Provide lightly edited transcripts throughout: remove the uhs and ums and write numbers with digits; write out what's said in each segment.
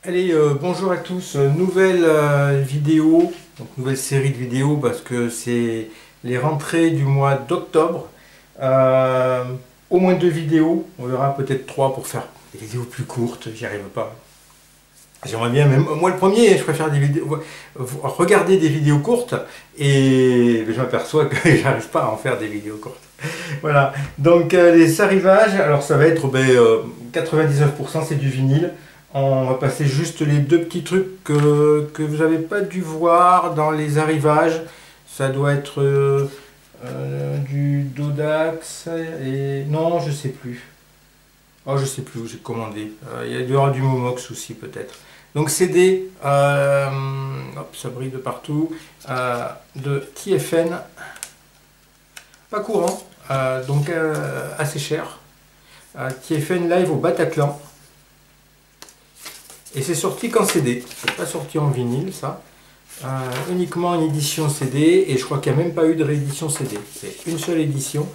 Allez, bonjour à tous, nouvelle vidéo, donc nouvelle série de vidéos parce que c'est les rentrées du mois d'octobre. Au moins 2 vidéos, on verra peut-être 3 pour faire des vidéos plus courtes, j'y arrive pas. J'aimerais bien, même moi le premier, je préfère des vidéos, regarder des vidéos courtes et je m'aperçois que j'arrive pas à en faire des vidéos courtes. Voilà, donc les arrivages, alors ça va être 99% c'est du vinyle. On va passer juste les deux petits trucs que vous n'avez pas dû voir dans les arrivages. Ça doit être du Dodax et... Non, je sais plus. Oh, je sais plus où j'ai commandé. Il y a du Momox aussi peut-être. Donc CD, hop, ça brille de partout, de TFN, pas courant, donc assez cher. TFN Live au Bataclan. Et c'est sorti qu'en CD, c'est pas sorti en vinyle ça. Uniquement en édition CD, et je crois qu'il n'y a même pas eu de réédition CD. C'est une seule édition.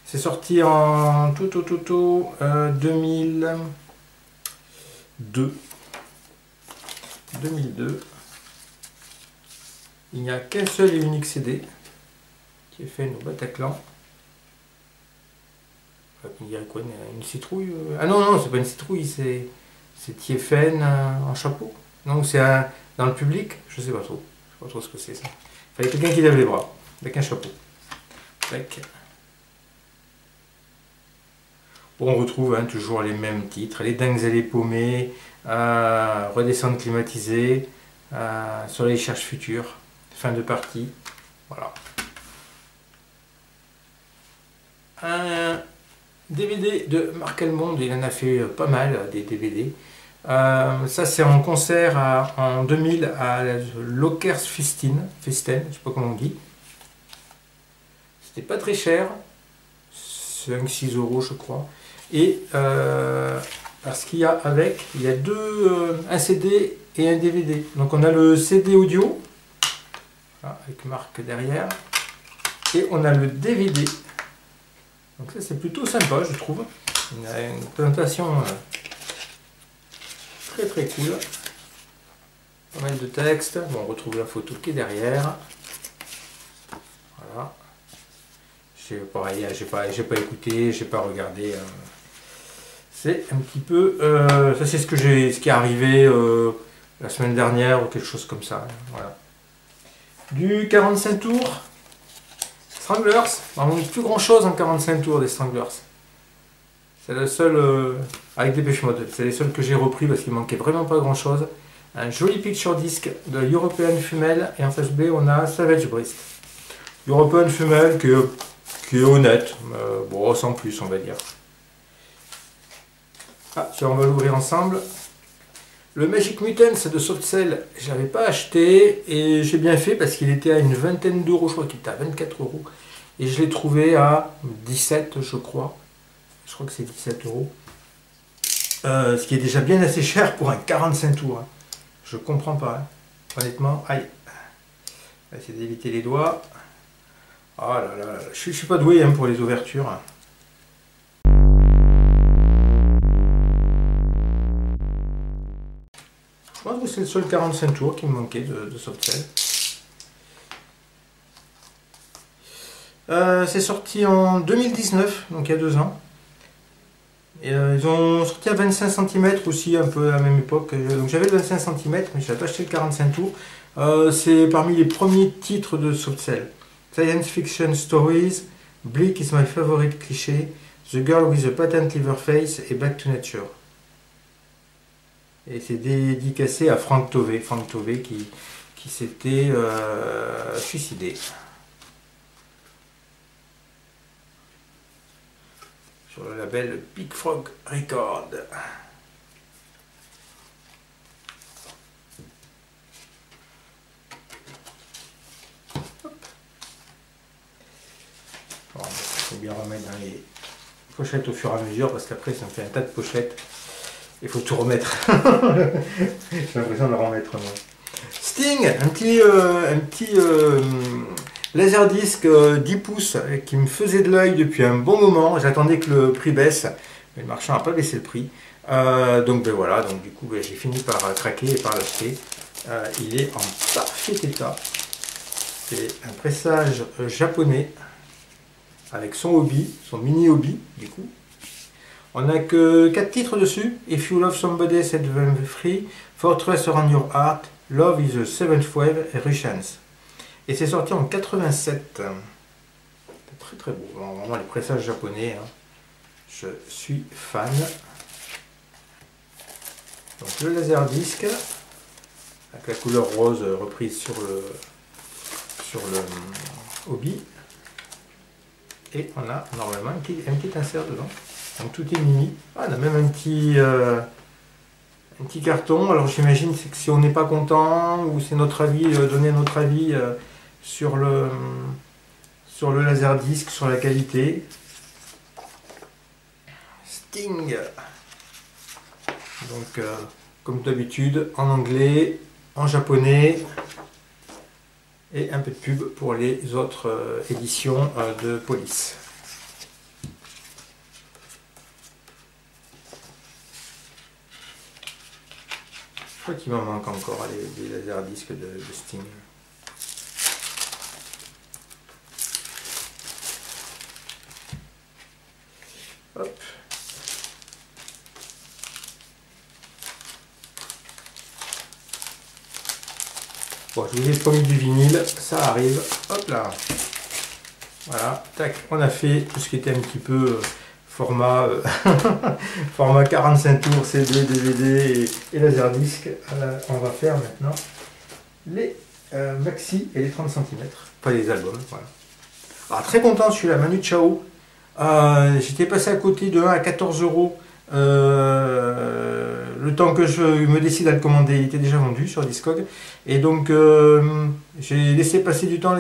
C'est sorti en 2002. 2002. Il n'y a qu'un seul et unique CD qui est fait au Bataclan. Il dirait quoi, une citrouille? Ah non, non, c'est pas une citrouille, c'est TFN en chapeau. Donc c'est dans le public, je sais pas trop. Je sais pas trop ce que c'est ça. Il fallait quelqu'un qui lève les bras, avec un chapeau. Bon, on retrouve toujours les mêmes titres. Les dingues et les paumés, redescendre climatisé, Soleil cherche futur, fin de partie. Voilà. Un DVD de Marc Almond, il en a fait pas mal des DVD. Ça c'est en concert en 2000 à Lokkersfesten, je sais pas comment on dit. C'était pas très cher, 5-6 euros je crois. Et parce qu'il y a avec, il y a un CD et un DVD. Donc on a le CD audio, avec Marc derrière, et on a le DVD. Donc ça c'est plutôt sympa je trouve. Il y a une présentation très très cool. Pas mal de texte. Bon, on retrouve la photo qui est derrière. Voilà. Pareil, j'ai pas écouté, j'ai pas regardé. C'est un petit peu. Ça c'est ce qui est arrivé la semaine dernière ou quelque chose comme ça. Voilà. Du 45 tours. Stranglers, on n'a plus grand chose en 45 tours des Stranglers. C'est le seul, avec Dépêche Mode, c'est les seuls que j'ai repris parce qu'il manquait vraiment pas grand chose. Un joli picture disc de European Female et en face B on a Savage Breast. European Female qui est honnête, bon sans plus on va dire. Ah, ça on va l'ouvrir ensemble. Le Magic Mutants de Soft Cell, je l'avais pas acheté et j'ai bien fait parce qu'il était à une vingtaine d'euros, je crois qu'il était à 24 euros. Et je l'ai trouvé à 17 je crois. Je crois que c'est 17 euros. Ce qui est déjà bien assez cher pour un 45 tours. Hein. Je comprends pas. Hein. Honnêtement, aïe. On va essayer d'éviter les doigts. Oh là là, je suis pas doué hein, pour les ouvertures. Hein. Je pense que c'est le seul 45 tours qui me manquait de Softcell. C'est sorti en 2019, donc il y a 2 ans. Et, ils ont sorti à 25 cm aussi, un peu à la même époque. Donc j'avais le 25 cm, mais je n'avais pas acheté le 45 tours. C'est parmi les premiers titres de Softcell. Science Fiction Stories, Bleak is my favorite cliché, The Girl with the Patent Liver Face et Back to Nature. Et c'est dédicacé à Frank Tovey qui s'était suicidé. Sur le label Big Frog Record. Bon, il faut bien remettre dans les pochettes au fur et à mesure parce qu'après ça me fait un tas de pochettes. Il faut tout remettre. J'ai l'impression de remettre moins. Sting, un petit laserdisc 10 pouces qui me faisait de l'œil depuis un bon moment. J'attendais que le prix baisse Mais le marchand n'a pas baissé le prix. Donc ben voilà, donc du coup ben, j'ai fini par craquer et par l'acheter. Il est en parfait état. C'est un pressage japonais avec son hobby, son mini hobby du coup. On n'a que 4 titres dessus. If you love somebody, set them free. Fortress around your heart. Love is the seventh wave et Richance. Et c'est sorti en 87. C'est très très beau. Alors, vraiment les pressages japonais. Hein. Je suis fan. Donc le laser disc avec la couleur rose reprise sur le hobby. Et on a normalement un petit insert dedans. Donc tout est mini. Ah, on a même un petit carton. Alors j'imagine que si on n'est pas content ou c'est notre avis, donner notre avis sur le laser disc, sur la qualité. Sting. Donc comme d'habitude en anglais, en japonais et un peu de pub pour les autres éditions de Police. Je crois qu'il m'en manque encore des laserdiscs de Sting. Hop. Bon, je vous ai promis du vinyle, ça arrive. Hop là. Voilà, tac, on a fait tout ce qui était un petit peu format, format 45 tours, CD, DVD et laserdisc. On va faire maintenant les maxi et les 30 cm, pas les albums. Voilà. Alors, très content celui-là, Manu Chao. J'étais passé à côté de 1 à 14 euros. Le temps que je me décide à le commander, il était déjà vendu sur Discog. Et donc j'ai laissé passer du temps,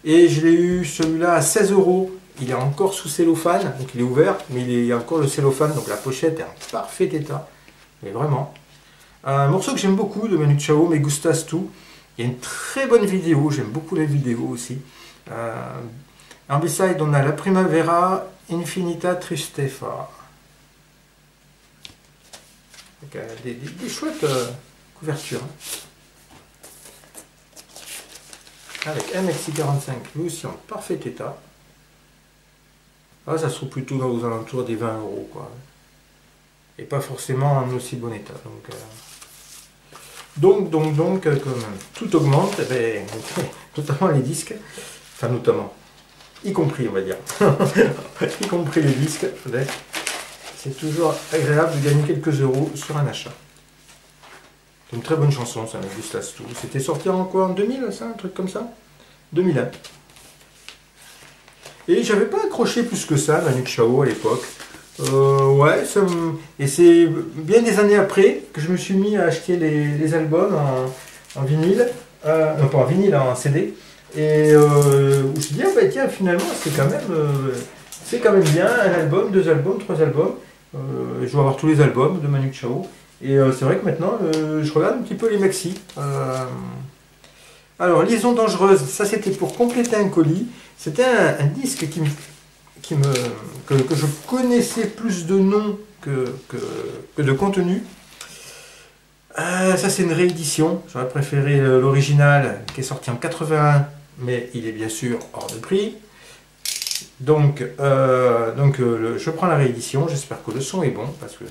et je l'ai eu celui-là à 16 euros. Il est encore sous cellophane, donc il est ouvert, mais il y a encore le cellophane, donc la pochette est en parfait état. Mais vraiment. Un morceau que j'aime beaucoup de Manu Chao, Me Gustas Tu. Il y a une très bonne vidéo, j'aime beaucoup la vidéo aussi. En B-side, on a La Primavera, Infinita Tristeza. Des chouettes couvertures. Avec un Maxi 45, lui aussi en parfait état. Ah, ça se trouve plutôt aux alentours des 20 euros, quoi. Et pas forcément en aussi bon état. Donc, comme tout augmente, eh ben, notamment les disques, enfin notamment, y compris on va dire, y compris les disques, c'est toujours agréable de gagner quelques euros sur un achat. C'est une très bonne chanson, ça, Me Gustas Tu. C'était sorti en quoi, en 2000, ça, un truc comme ça 2001. Et j'avais pas accroché plus que ça, Manu Chao à l'époque. Ouais, et c'est bien des années après que je me suis mis à acheter les albums en vinyle, non pas en vinyle, en CD, et où je me suis dit, ah bah tiens, finalement, c'est quand même bien, un album, 2 albums, 3 albums, je dois avoir tous les albums de Manu Chao, et c'est vrai que maintenant, je regarde un petit peu les maxi. Alors, Liaison dangereuse, ça c'était pour compléter un colis, c'était un disque que je connaissais plus de noms que de contenu. Ça c'est une réédition, j'aurais préféré l'original qui est sorti en 81, mais il est bien sûr hors de prix. Donc, je prends la réédition, j'espère que le son est bon, parce que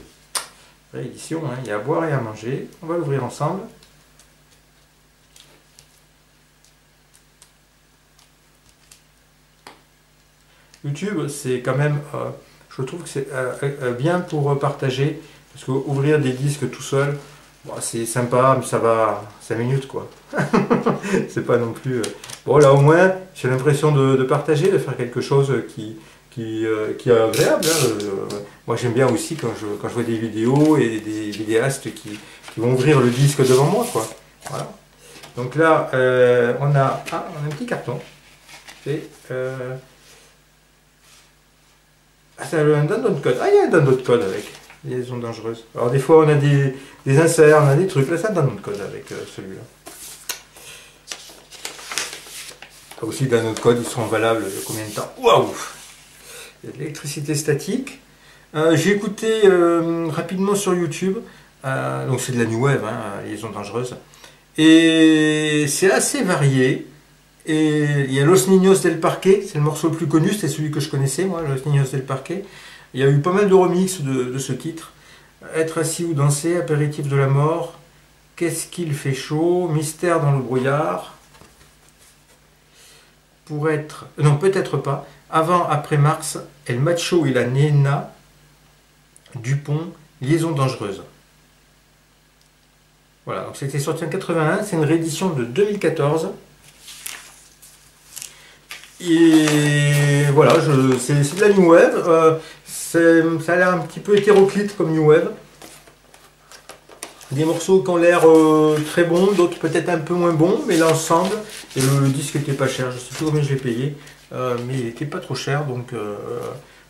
réédition, hein, il y a à boire et à manger. On va l'ouvrir ensemble. YouTube, c'est quand même, je trouve que c'est bien pour partager, parce qu'ouvrir des disques tout seul, bon, c'est sympa, mais ça va 5 minutes quoi. C'est pas non plus... Bon là au moins, j'ai l'impression de partager, de faire quelque chose qui est agréable. Hein. Moi j'aime bien aussi quand je vois des vidéos et des vidéastes qui vont ouvrir le disque devant moi, quoi. Voilà. Donc là, on a un petit carton. Et, c'est un download code. Ah, il y a un download code avec Liaison dangereuse. Alors des fois on a des inserts, on a des trucs. Là c'est un download code avec celui-là. Aussi download code, ils seront valables combien de temps? Waouh! Il y a de l'électricité statique. J'ai écouté rapidement sur YouTube, donc c'est de la New Wave, hein, Liaison dangereuse, et c'est assez varié. Et il y a Los Niños del Parque, c'est le morceau le plus connu, c'est celui que je connaissais moi, Los Niños del Parque. Il y a eu pas mal de remixes de ce titre. Être assis ou danser, apéritif de la mort, qu'est-ce qu'il fait chaud, mystère dans le brouillard, pour être, non peut-être pas, avant, après Mars, El Macho et la Nena, Dupont, liaison dangereuse. Voilà, donc c'était sorti en 81, c'est une réédition de 2014. Et voilà, c'est de la New Wave. Ça a l'air un petit peu hétéroclite comme New Wave. Des morceaux qui ont l'air très bons, d'autres peut-être un peu moins bons, mais l'ensemble, et le disque était pas cher, je sais plus combien je l'ai payé, mais il était pas trop cher, donc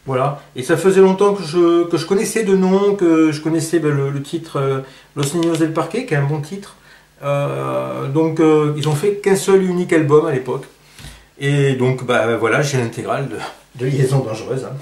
voilà. Et ça faisait longtemps que je connaissais de nom, que je connaissais le titre Los Niños del Parque, qui est un bon titre. Donc ils ont fait qu'un seul unique album à l'époque. Et donc bah, voilà, j'ai l'intégrale de Liaison dangereuse. Hein.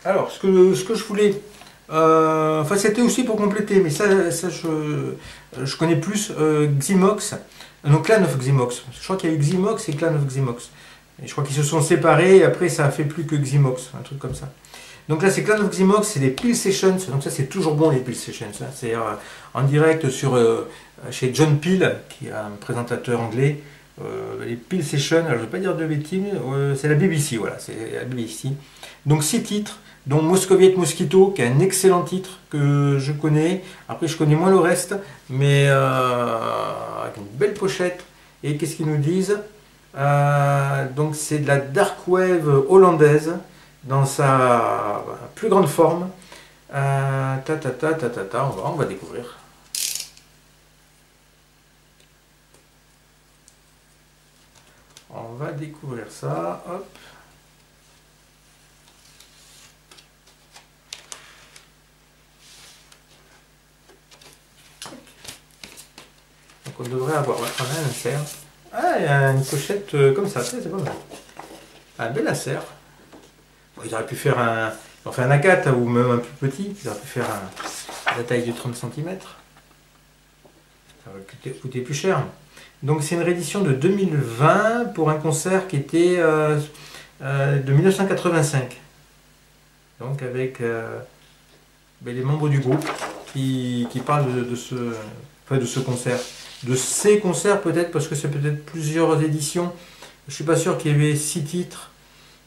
Alors, ce que je voulais, enfin c'était aussi pour compléter, mais ça je connais plus Ximox, donc Clan of Ximox. Je crois qu'il y a eu Ximox et Clan of Ximox. Et je crois qu'ils se sont séparés et après ça a fait plus que Ximox, un truc comme ça. Donc là c'est Clan of Ximox, c'est des Peel Sessions, donc ça c'est toujours bon les Peel Sessions. Hein. C'est en direct chez John Peel, qui est un présentateur anglais. Les Peel Sessions, alors je ne vais pas dire de bêtises, c'est la BBC, voilà, c'est la BBC. Donc 6 titres, dont Moscoviet Mosquito, qui est un excellent titre que je connais. Après, je connais moins le reste, mais avec une belle pochette. Et qu'est-ce qu'ils nous disent? Donc, c'est de la dark wave hollandaise dans sa plus grande forme. On va découvrir. On va découvrir ça. Hop. Donc on devrait avoir un insert. Ah, il y a une pochette comme ça, c'est pas mal. Un bel insert. Bon, ils auraient pu faire un. Ils ont fait un A4 ou même un plus petit. Ils auraient pu faire la taille de 30 cm. Ça va coûter plus cher. Donc c'est une réédition de 2020 pour un concert qui était de 1985. Donc avec les membres du groupe qui parlent de ce concert. De ces concerts peut-être, parce que c'est peut-être plusieurs éditions. Je suis pas sûr qu'il y avait 6 titres.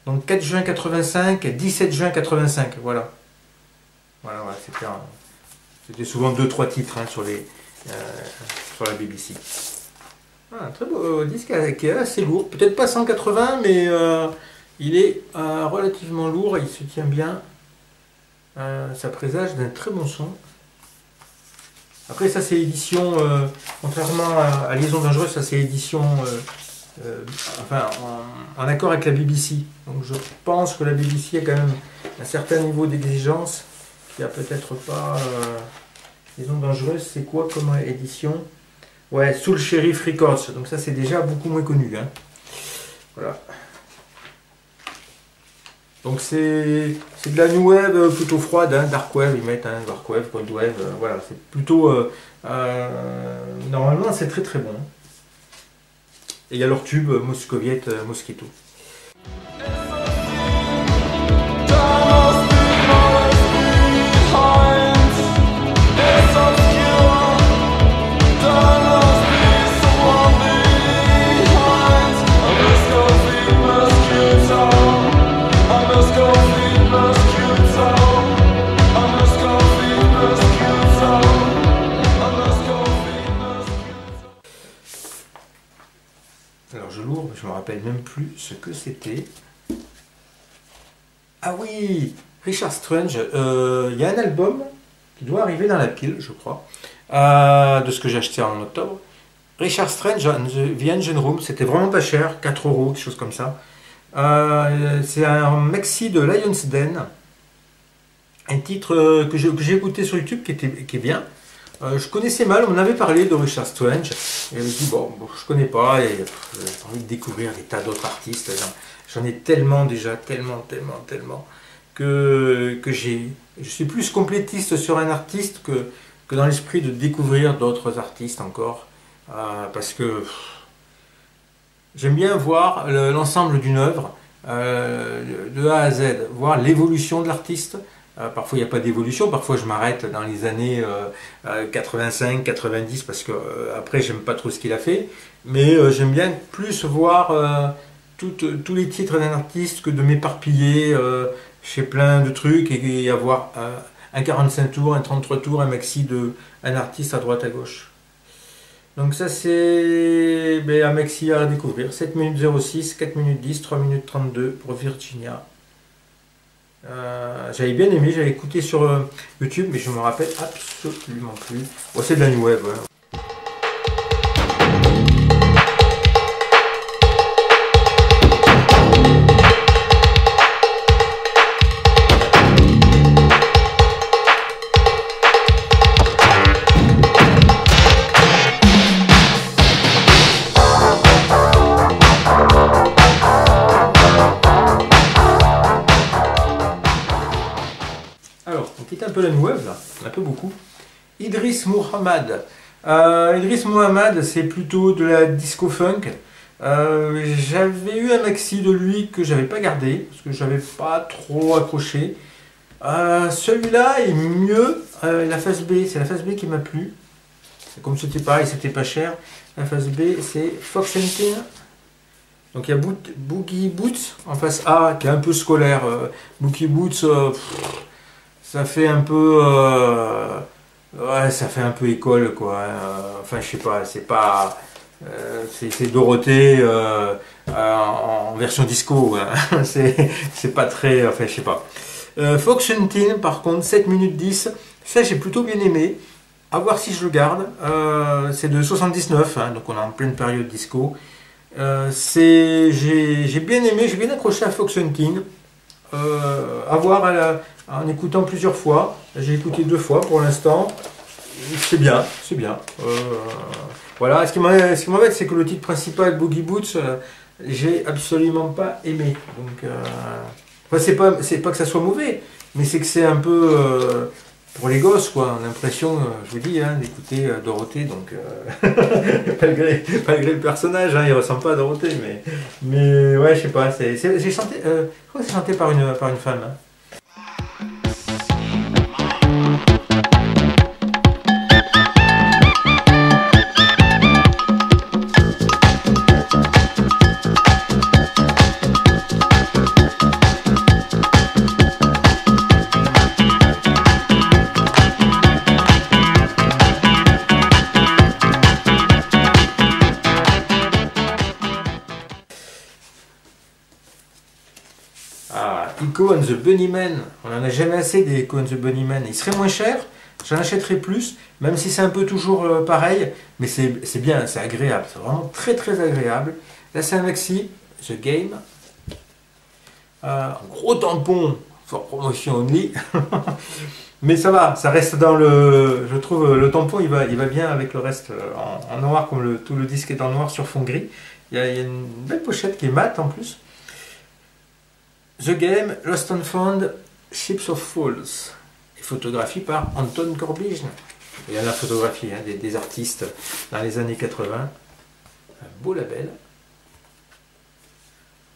Donc 4 juin 85, 17 juin 85, voilà. Voilà, c'était souvent 2-3 titres hein, sur la BBC. Un très beau disque qui est assez lourd, peut-être pas 180, mais il est relativement lourd, il se tient bien. Ça présage d'un très bon son. Après ça c'est édition, contrairement à Liaison dangereuse, ça c'est édition enfin, en accord avec la BBC. Donc je pense que la BBC a quand même un certain niveau d'exigence qu'il n'y a peut-être pas. Liaison dangereuse, c'est quoi comme édition? Ouais, Soul Sheriff Records, donc ça c'est déjà beaucoup moins connu. Hein. Voilà. Donc c'est de la new wave plutôt froide, hein, dark wave, ils mettent un dark wave, cold wave, voilà, c'est plutôt normalement c'est très très bon. Et il y a leur tube Moscoviet Mosquito. Alors je l'ouvre, je me rappelle même plus ce que c'était. Ah oui, Richard Strange. Il y a un album qui doit arriver dans la pile, je crois. de ce que j'ai acheté en octobre. Richard Strange and the Engine Room, c'était vraiment pas cher, 4 euros, quelque chose comme ça. C'est un maxi de Lion's Den, un titre que j'ai écouté sur YouTube qui est bien. Je connaissais mal, on m'en avait parlé de Richard Strange, et je me dis bon, je connais pas, et j'ai envie de découvrir des tas d'autres artistes. J'en ai tellement déjà, tellement, que je suis plus complétiste sur un artiste que dans l'esprit de découvrir d'autres artistes encore, parce que j'aime bien voir l'ensemble d'une œuvre, de A à Z, voir l'évolution de l'artiste. Parfois il n'y a pas d'évolution, parfois je m'arrête dans les années 85, 90 parce que après j'aime pas trop ce qu'il a fait, mais j'aime bien plus voir tous les titres d'un artiste que de m'éparpiller chez plein de trucs et avoir un 45 tours, un 33 tours, un maxi de un artiste à droite à gauche. Donc ça c'est un maxi à découvrir, 7 minutes 06, 4 minutes 10, 3 minutes 32 pour Virginia. J'avais bien aimé, j'avais écouté sur YouTube, mais je me rappelle absolument plus. Bon, c'est de la new wave. Ouais. On quitte un peu la new wave là, un peu beaucoup. Idriss Muhammad. Idriss Muhammad, c'est plutôt de la disco funk. J'avais eu un maxi de lui que j'avais pas gardé parce que j'avais pas trop accroché. Celui-là est mieux. La face B, c'est la face B qui m'a plu. Comme c'était pareil, c'était pas cher. La face B, c'est Fox & Tin. Donc il y a Boogie Boots en face A qui est un peu scolaire. Boogie Boots. Ça fait un peu ouais, ça fait un peu école quoi, enfin je sais pas, c'est pas c'est Dorothée en version disco, hein. C'est pas très, enfin je sais pas. Fox & Tin par contre 7 minutes 10, ça j'ai plutôt bien aimé, à voir si je le garde. C'est de 79, hein, donc on est en pleine période disco. J'ai bien aimé, j'ai bien accroché à Fox & Tin. À voir en écoutant plusieurs fois. J'ai écouté 2 fois pour l'instant. C'est bien, c'est bien. Voilà. Ce qui m'embête, c'est que le titre principal, Boogie Boots, j'ai absolument pas aimé. Donc, enfin, c'est pas que ça soit mauvais, mais c'est que c'est un peu pour les gosses, quoi. On a l'impression, je vous dis, hein, d'écouter Dorothée, donc malgré le personnage, hein, il ressemble pas à Dorothée, mais ouais, je sais pas. J'ai chanté, je crois que c'est chanté par une femme. Hein. Echo and the Bunnymen, on n'en a jamais assez des Echo and the Bunnymen. Il serait moins cher, j'en achèterais plus, même si c'est un peu toujours pareil, mais c'est bien, c'est agréable, c'est vraiment très agréable. Là c'est un maxi, The Game, un gros tampon, for promotion only, mais ça va, ça reste dans le, je trouve le tampon il va bien avec le reste en noir, comme tout le disque est en noir sur fond gris. Il y a une belle pochette qui est mate en plus. The Game, Lost and Found, Ships of Fools, et photographie par Anton Corbijn. Il y a la photographie hein, des artistes dans les années 80. Un beau label.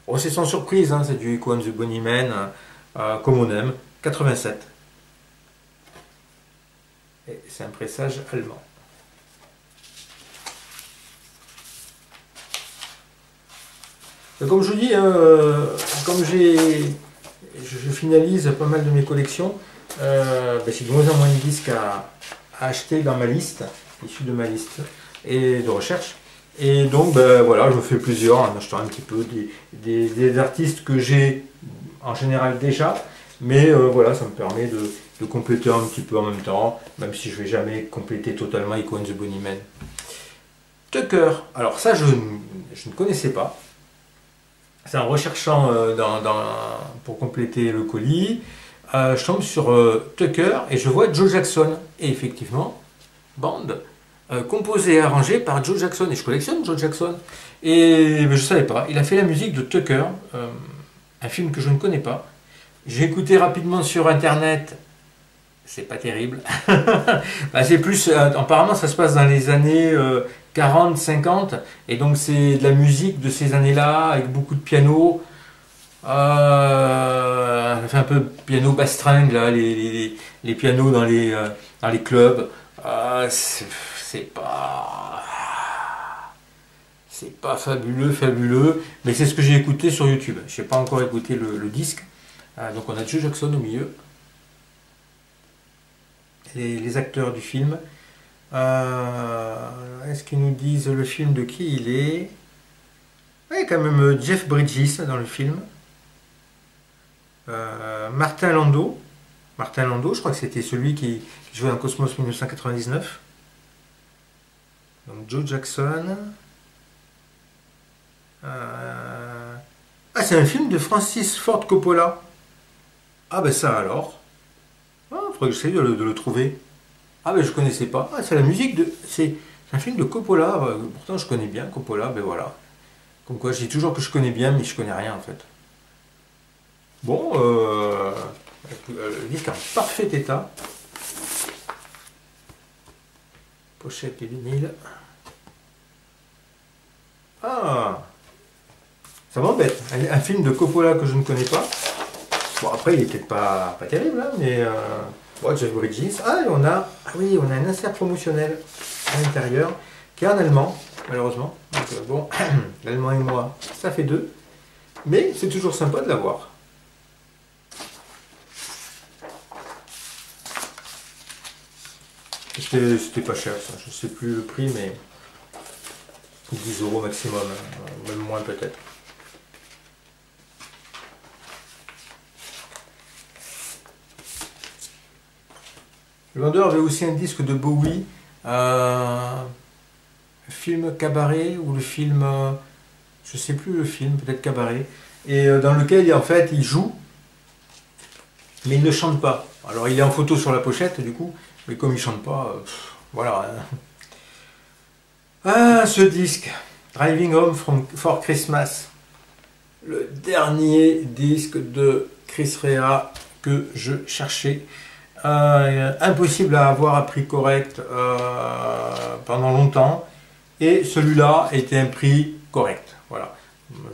Oh, c'est sans surprise, hein, c'est du Echo and the Bunnymen, comme on aime. 87. Et c'est un pressage allemand. Comme je vous dis, comme je finalise pas mal de mes collections, j'ai de moins en moins de disques à acheter dans ma liste, issus de ma liste et de recherche. Et donc voilà, je me fais plusieurs en achetant un petit peu des artistes que j'ai en général déjà, mais voilà, ça me permet de compléter un petit peu en même temps, même si je ne vais jamais compléter totalement Echo and the Bunnymen. Tucker, alors ça je ne connaissais pas. C'est en recherchant pour compléter le colis, je tombe sur Tucker et je vois Joe Jackson. Et effectivement, band, composé et arrangé par Joe Jackson. Et je collectionne Joe Jackson. Et je ne savais pas. Il a fait la musique de Tucker, un film que je ne connais pas. J'ai écouté rapidement sur internet. C'est pas terrible. Bah, c'est plus. Apparemment, ça se passe dans les années 40, 50. Et donc, c'est de la musique de ces années-là, avec beaucoup de piano. Ça fait un peu piano bass string, là, les pianos dans les clubs. C'est pas. C'est pas fabuleux, mais c'est ce que j'ai écouté sur YouTube. Je n'ai pas encore écouté le disque. Donc, on a Joe Jackson au milieu. Les acteurs du film. Est-ce qu'ils nous disent le film de qui il est? Il y a quand même Jeff Bridges dans le film. Martin Landau. Martin Landau, je crois que c'était celui qui jouait dans Cosmos 1999. Donc Joe Jackson. Ah, c'est un film de Francis Ford Coppola. Ah ben ça alors. Ah, il faudrait que j'essaye de le trouver. Ah ben je connaissais pas. Ah, c'est la musique de. C'est un film de Coppola. Pourtant je connais bien Coppola, ben voilà. Comme quoi je dis toujours que je connais bien, mais je connais rien en fait. Bon, le disque est en parfait état. Pochette et vinyle. Ah, ça m'embête. Un film de Coppola que je ne connais pas. Bon, après, il est peut-être pas terrible, hein, mais bon, Jeff Bridges. Ah, et on a un insert promotionnel à l'intérieur qui est en allemand, malheureusement. Donc, bon, l'allemand et moi, ça fait deux. Mais c'est toujours sympa de l'avoir. C'était pas cher, ça. Je sais plus le prix, mais 10 € maximum, hein, même moins peut-être. Le vendeur avait aussi un disque de Bowie, film Cabaret, ou le film, je sais plus le film, peut-être Cabaret, et dans lequel en fait il joue, mais il ne chante pas. Alors il est en photo sur la pochette du coup, mais comme il chante pas, voilà. Ah, ce disque, Driving Home for Christmas, le dernier disque de Chris Rea que je cherchais. Impossible à avoir à prix correct pendant longtemps, et celui-là était un prix correct. Voilà.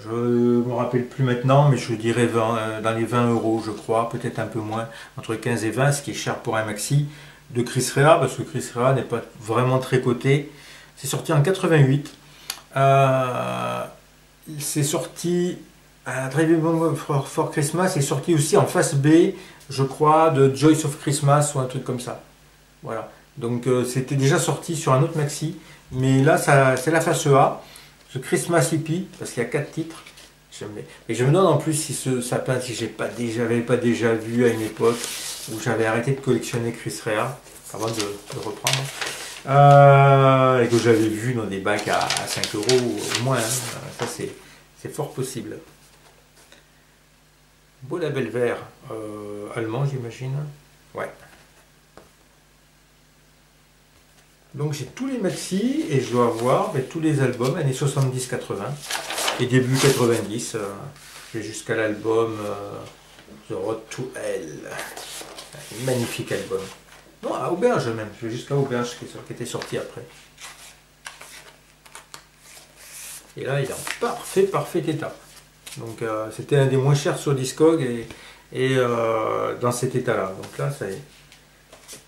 Je ne me rappelle plus maintenant, mais je dirais dans les 20 € je crois, peut-être un peu moins, entre 15 et 20, ce qui est cher pour un maxi de Chris Rea, parce que Chris Rea n'est pas vraiment très coté. C'est sorti en 88. C'est sorti Driving Home for Christmas, est sorti aussi en face B, je crois, de Joys of Christmas ou un truc comme ça. Voilà. Donc c'était déjà sorti sur un autre maxi, mais là c'est la face A, ce Christmas Hippie, parce qu'il y a 4 titres. Et je me demande en plus si ce sapin, si j'avais pas déjà vu à une époque où j'avais arrêté de collectionner Chris Rea avant de reprendre. Et que j'avais vu dans des bacs à 5 € au moins. Hein. Ça c'est fort possible. Beau label vert, allemand j'imagine. Ouais. Donc j'ai tous les maxi et je dois avoir tous les albums années 70-80 et début 90. J'ai jusqu'à l'album The Road to Hell. Un magnifique album. Non, à Auberge même. J'ai jusqu'à Auberge qui était sorti après. Et là il est en parfait état. Donc c'était un des moins chers sur Discog et dans cet état-là. Donc là, ça y est.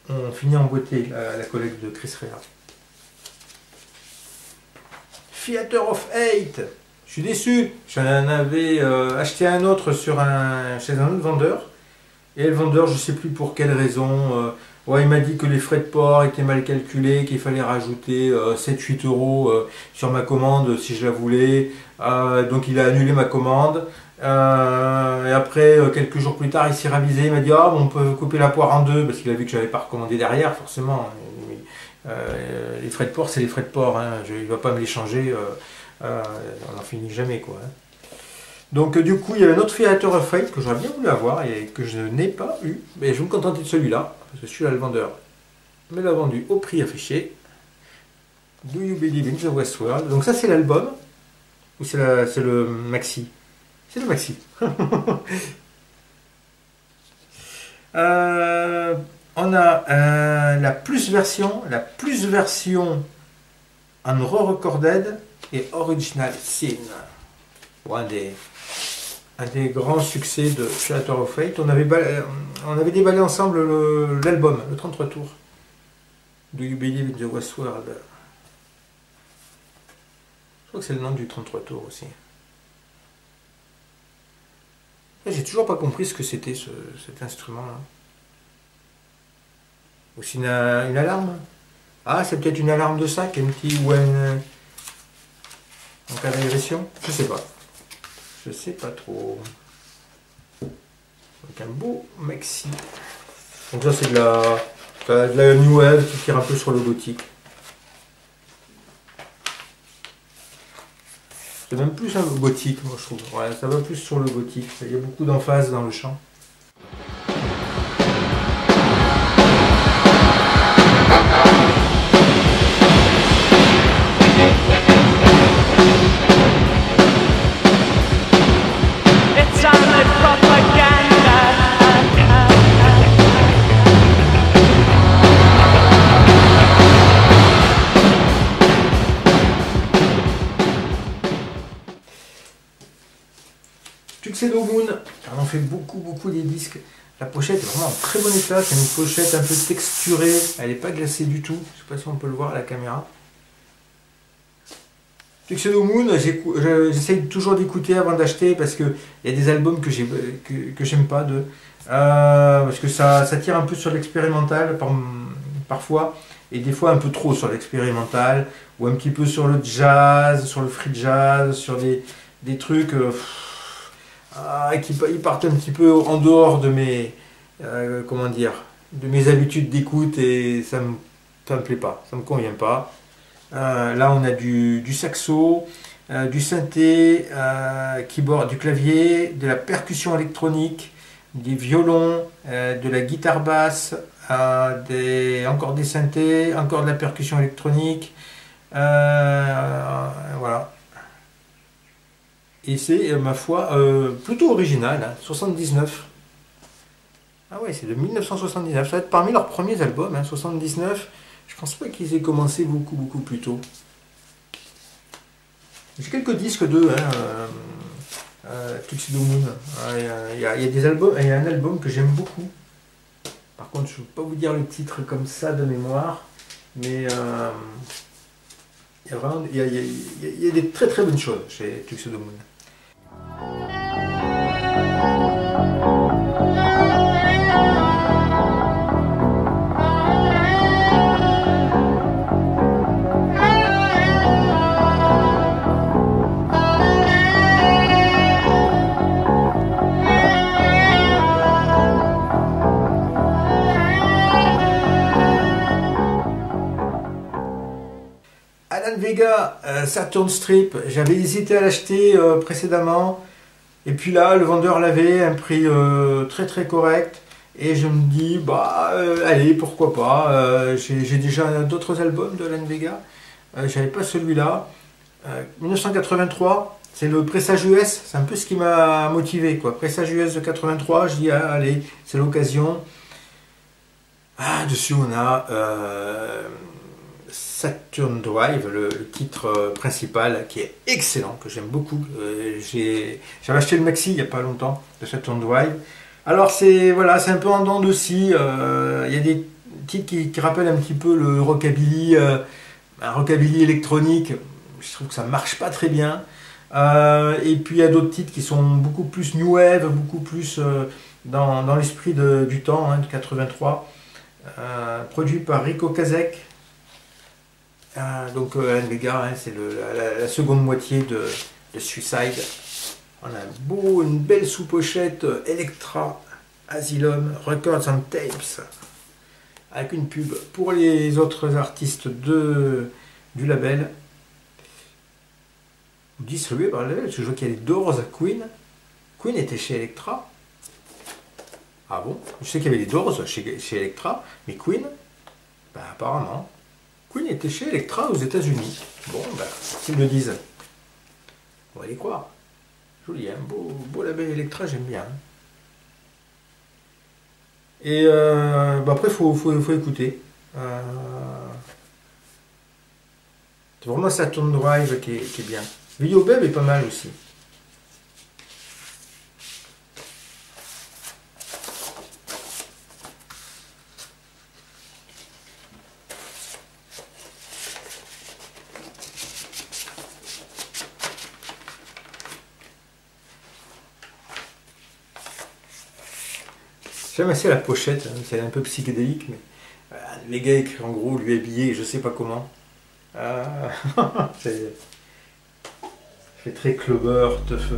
On finit en beauté la collecte de Chris Rea. Theater of Hate. Je suis déçu. J'en avais acheté un autre chez un autre vendeur. Et le vendeur, je ne sais plus pour quelle raison, ouais, il m'a dit que les frais de port étaient mal calculés, qu'il fallait rajouter 7-8 € sur ma commande si je la voulais. Donc il a annulé ma commande. Et après, quelques jours plus tard, il s'est ravisé, il m'a dit ah, bon, on peut couper la poire en deux, parce qu'il a vu que je n'avais pas recommandé derrière, forcément. Les frais de port, c'est les frais de port, hein. Il ne va pas me les changer, on n'en finit jamais, quoi, hein. Donc du coup, il y avait un autre Theater of Fate que j'aurais bien voulu avoir et que je n'ai pas eu. Mais je vais me contenter de celui-là, parce que celui-là, le vendeur me l'a vendu au prix affiché. Do You Believe in the Westworld. Donc ça, c'est l'album, ou c'est le maxi? C'est le maxi. On a la plus version en re-recorded et original scene. Bon, un des grands succès de Theater of Fate. On avait déballé ensemble l'album, le 33 tours. Do You Believe in the Westworld? Je crois que c'est le nom du 33 tours aussi. J'ai toujours pas compris ce que c'était cet instrument-là. Aussi une alarme? Ah, c'est peut-être une alarme de sac, un petit ou en cas d'agression? Je sais pas. Je sais pas trop. Donc un beau maxi. Donc ça c'est de la new wave qui tire un peu sur le gothique. C'est même plus un gothique, moi je trouve. Ouais, ça va plus sur le gothique. Il y a beaucoup d'emphase dans le chant. Tuxedo Moon, on en fait beaucoup des disques. La pochette est vraiment en très bon état, c'est une pochette un peu texturée, elle n'est pas glacée du tout, je sais pas si on peut le voir à la caméra. Tuxedo Moon, j'essaye toujours d'écouter avant d'acheter parce qu'il y a des albums que j'aime pas parce que ça tire un peu sur l'expérimental parfois, et des fois un peu trop sur l'expérimental, ou un petit peu sur le jazz, sur le free jazz, sur des trucs qui partent un petit peu en dehors de mes comment dire, de mes habitudes d'écoute, et ça me plaît pas, ça me convient pas. Là on a du saxo, du synthé, keyboard, du clavier, de la percussion électronique, des violons, de la guitare basse, encore des synthés, encore de la percussion électronique, voilà. Et c'est, ma foi, plutôt original, hein, 79. Ah ouais, c'est de 1979, ça va être parmi leurs premiers albums, hein, 79. Je pense pas qu'ils aient commencé beaucoup plus tôt. J'ai quelques disques d'eux, hein, Tuxedo Moon. Il y a des albums, il y a un album que j'aime beaucoup. Par contre, je ne peux pas vous dire le titre comme ça de mémoire, mais il y a des très bonnes choses chez Tuxedo Moon. Alan Vega, Saturn Strip, j'avais hésité à l'acheter précédemment, et puis là le vendeur l'avait à un prix très correct, et je me dis bah allez, pourquoi pas. J'ai déjà d'autres albums de Alan Vega, j'avais pas celui-là. 1983, c'est le Pressage US, c'est un peu ce qui m'a motivé, quoi. Pressage US de 83, je dis ah, allez, c'est l'occasion. Ah, dessus on a Saturn Drive, le titre principal, qui est excellent, que j'aime beaucoup. J'avais acheté le maxi il n'y a pas longtemps de Saturn Drive. Alors c'est un peu en dents de scie. Il y a des titres qui rappellent un petit peu le rockabilly, un rockabilly électronique. Je trouve que ça marche pas très bien. Et puis il y a d'autres titres qui sont beaucoup plus new wave, beaucoup plus dans l'esprit du temps, hein, de 83. Produit par Rico Kazek. Donc Alan Vega, hein, c'est la seconde moitié de Suicide. On a une belle sous-pochette Electra Asylum Records and Tapes avec une pub pour les autres artistes du label, distribué par le label, parce que je vois qu'il y a les Doors, Queen était chez Electra. Ah bon? Je sais qu'il y avait les Doors chez Electra, mais Queen, ben, apparemment, Queen était chez Electra aux États-Unis. Bon, ben, s'ils me disent, on va les croire. Joli, hein, beau label Electra, j'aime bien. Et bah après, faut écouter. C'est vraiment Saturn Drive qui est bien. Videobeb est pas mal aussi. J'aime assez la pochette, hein, c'est un peu psychédélique, mais les gars écrit en gros, lui habillé, je sais pas comment. C'est très clubber, teuf.